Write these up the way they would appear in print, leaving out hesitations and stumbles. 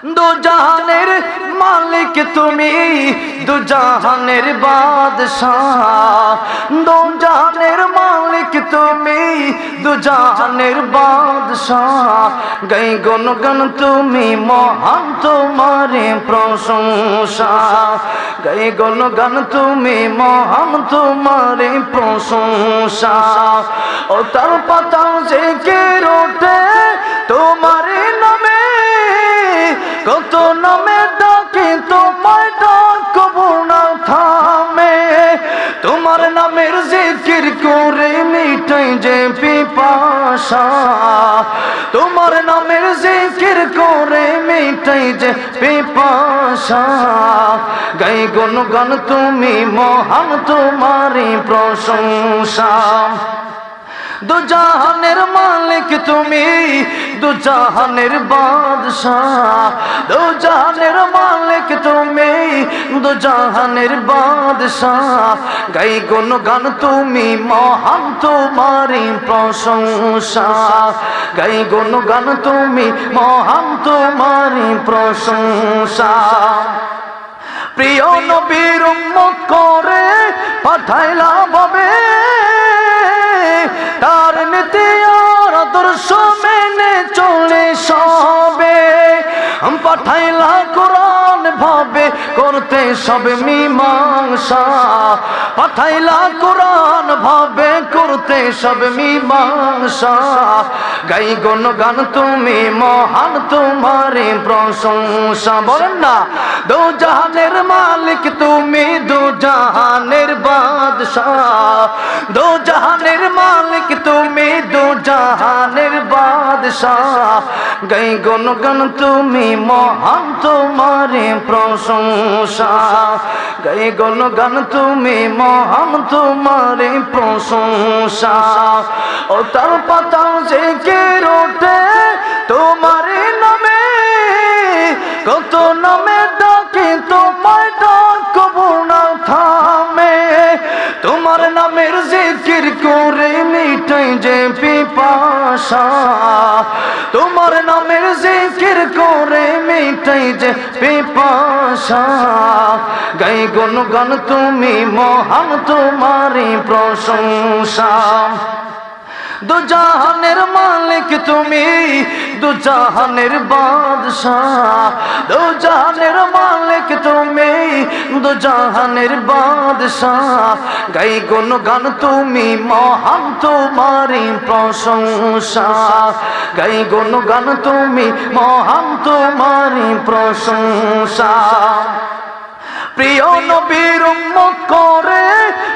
দু জাহানের মালিক তুমি, দু জাহানের বাদশাহ। দু জাহানের মালিক তুমি, দু জাহানের বাদশাহ। গাই গুণগান তুমি মহান, তোমারে প্রশংসা। গাই গুণগান তুমি মহান, তোমারে প্রশংসা। ও তার পাতা জিকির ওঠে তোমারে নামে, কত নামে ডাকি তোমায় ডাকবো না থামে। তোমার নামের জিকির করে মিটাই যে পিপাসা, তোমার নামের জিকির করে মিটাই যে পিপাসা। গাই গুণগান তুমি মহান, তোমারি প্রশংসা। দু জাহানের মালিক তুমি, দু জাহানের বাদশাহ। দু জাহানের মালিক তুমি, দু জাহানের বাদশাহ। গাই গুণগান তুমি মহান, তোমারি প্রশংসা। গাই গুণগান তুমি মহান, তোমারি প্রশংসা। প্রিয় নবীর উম্মত করে পাঠাইলা ভাবে, তার নীতি আর আদর্শ মেনে চলে সবে। পাঠাইলা কোরআন ভাবে করতে সবে মীমাংসা। পাঠাইলা কোরআন ভাবে করতে সবে মীমাংসা। গাই গুণগান তুমি মহান, তোমারে প্রশংসা। বলেন না, দু জাহানের মালিক তুমি, দু জাহানের বাদশাহ। দু জাহানের মালিক তুমি, দু জাহানের বাদশাহ। গাই গুণগান তুমি মহান, তোমারে প্রশংসা। গাই গুণগান তুমি মহান, তোমারে প্রশংসা। ও তার পাতা জিকির ওঠে তোমারে নামে, কত নামে ডাকি তোমায় ডাকবো না থামে। তোমার নামের জিকির করে মিটাই যে পিপাসা, তোমার নামের জিকির করে মিটাই যে পিপাসা। গাই গুণগান তুমি মহান, তোমারি প্রশংসা। দু জাহানের মালিক তুমি, দু জাহানের বাদশাহ। দু জাহানের মালিক তুমি, দু জাহানের বাদশাহ। গাই গুণগান তুমি মহান, তোমারি প্রশংসা। গাই গুণগান তুমি মহান, তোমারি প্রশংসা। প্রিয় নবীর উম্মত করে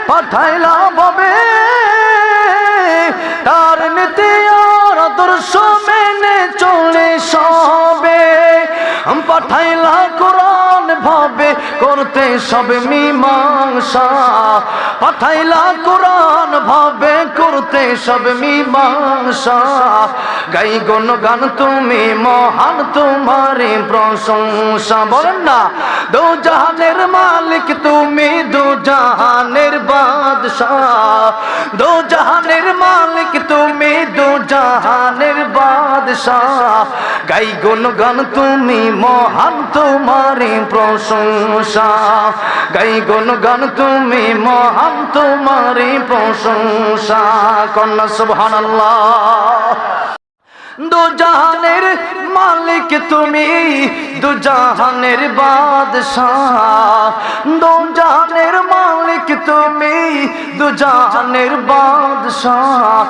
পাঠাইলা ভাবে, তার নীতি আর আদর্শ মেনে চলে সবে। পাঠাইলা কোরআন ভাবে করতে সবে মীমাংসা। পাঠাইলা কোরআন ভাবে করতে সবে মীমাংসা। গাই গুণগান তুমি মহান, তোমারে প্রশংসা। বলেন না, দু জাহানের মালিক তুমি, দু জাহানের বাদশাহ। দু জাহানের মালিক তুমি, দু জাহানের বাদশাহ। গাই গুণগান তুমি মহান, তোমারে প্রশংসা। গাই গুণগান তুমি মহান, তোমারে প্রশংসা। কন্যা সুবহানাল্লাহ। দু জাহানের মালিক তুমি, দু জাহানের বাদশাহ। দু জাহানের মালিক তুমি, দু জাহানের বাদশাহ।